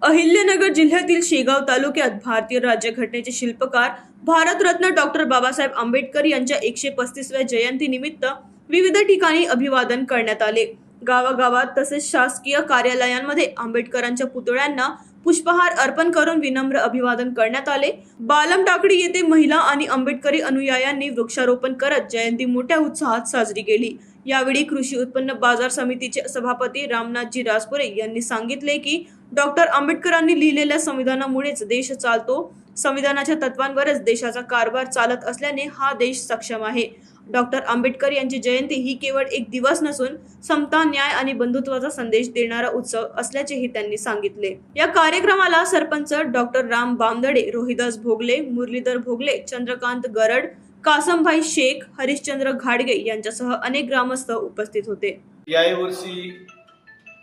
अहिल्यानगर जिल्ह्यातील शेगाव तालुक्यात भारतीय राज्यघटनेचे शिल्पकार भारतरत्न डॉक्टर बाबासाहेब आंबेडकर यांच्या 135व्या जयंतीनिमित्त विविध ठिकाणी अभिवादन करण्यात आले। गावागावात तसेच शासकीय कार्यालयांमध्ये आंबेडकरांच्या पुतळ्यांना पुष्पहार अर्पण करून विनम्र अभिवादन करण्यात आले। बालम टाकळी येथे महिला आणि आंबेडकरी अनुयायांनी वृक्षारोपण करत जयंती मोठ्या उत्साहात साजरी केली। यावेळी कृषी उत्पन्न बाजार समितीचे सभापती रामनाथजी राजपुरे यांनी सांगितले की डॉक्टर आंबेडकरांनी लिहिलेल्या संविधानामुळेच देश चालतो। संविधानाच्या तत्वांवरच देशाचा कारभार चालत असल्याने हा देश सक्षम आहे। डॉक्टर आंबेडकर यांची जयंती ही केवळ एक दिवस नसून समता, न्याय आणि बंधुत्वाचा संदेश देणारा उत्सव असल्याचेही त्यांनी सांगितले। या कार्यक्रमाला सरपंच डॉक्टर राम बामदडे, रोहिदास भोगले, मुरलीधर भोगले, चंद्रकांत गरड, कासमभाई शेख, हरिश्चंद्र घाडगे यांच्यासह अनेक ग्रामस्थ उपस्थित होते। याही वर्षी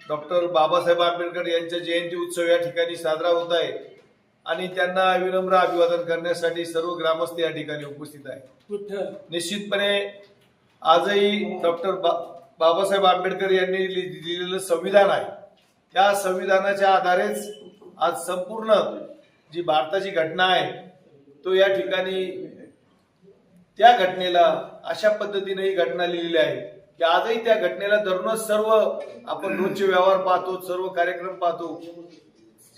डॉक्टर बाबासाहेब आंबेडकर यांचा जयंती उत्सव या ठिकाणी साजरा होत आहे आणि त्यांना विनम्र अभिवादन करण्यासाठी सर्व ग्रामस्थ या ठिकाणी उपस्थित आहेत। निश्चितपणे आजही डॉक्टर बाबासाहेब आंबेडकर यांनी लिहिलेलं संविधान आहे, त्या संविधानाच्या आधारेच आज संपूर्ण जी भारताची घटना आहे तो या ठिकाणी त्या घटनेला अशा पद्धतीने ही घटना लिहिलेली आहे की आजही त्या घटनेला धरूनच सर्व आपण रोजचे व्यवहार पाहतो, सर्व कार्यक्रम पाहतो,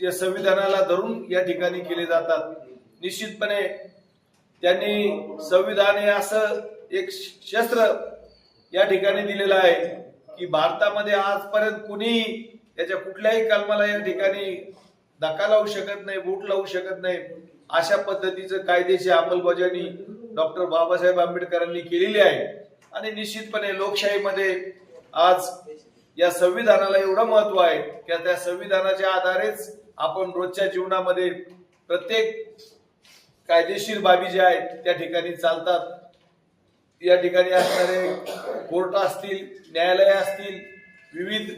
या संविधानाला धरून या ठिकाणी केले जातात। निश्चितपणे त्यांनी संविधान हे असं एक शस्त्र या ठिकाणी दिलेलं आहे की भारतामध्ये आजपर्यंत कुणी त्याच्या कुठल्याही कलमाला या ठिकाणी धक्का लावू शकत नाही, बोट लावू शकत नाही। अशा पद्धतीचं कायदेशीर अंमलबजावणी डॉक्टर बाबासाहेब आंबेडकरांनी केलेली आहे आणि निश्चितपणे लोकशाहीमध्ये आज या संविधानाला एवढं महत्व आहे की त्या संविधानाच्या आधारेच आपण रोजच्या जीवनामध्ये प्रत्येक कायदेशीर बाबी ज्या आहेत त्या ठिकाणी चालतात। या ठिकाणी असणारे कोर्ट असतील, न्यायालय असतील, विविध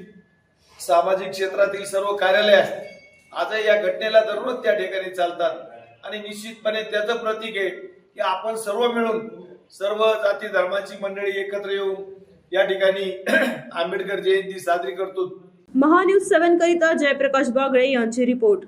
सामाजिक क्षेत्रातील सर्व कार्यालय असतील, आजही या घटनेला धरूनच त्या ठिकाणी चालतात आणि निश्चितपणे त्याचं प्रतीक आहे की आपण सर्व मिळून सर्व जाती धर्माची मंडळी एकत्र येऊन या ठिकाणी आंबेडकर जयंती साजरी करतो। महान्यूज 7 करिता जयप्रकाश बागळे यांची रिपोर्ट।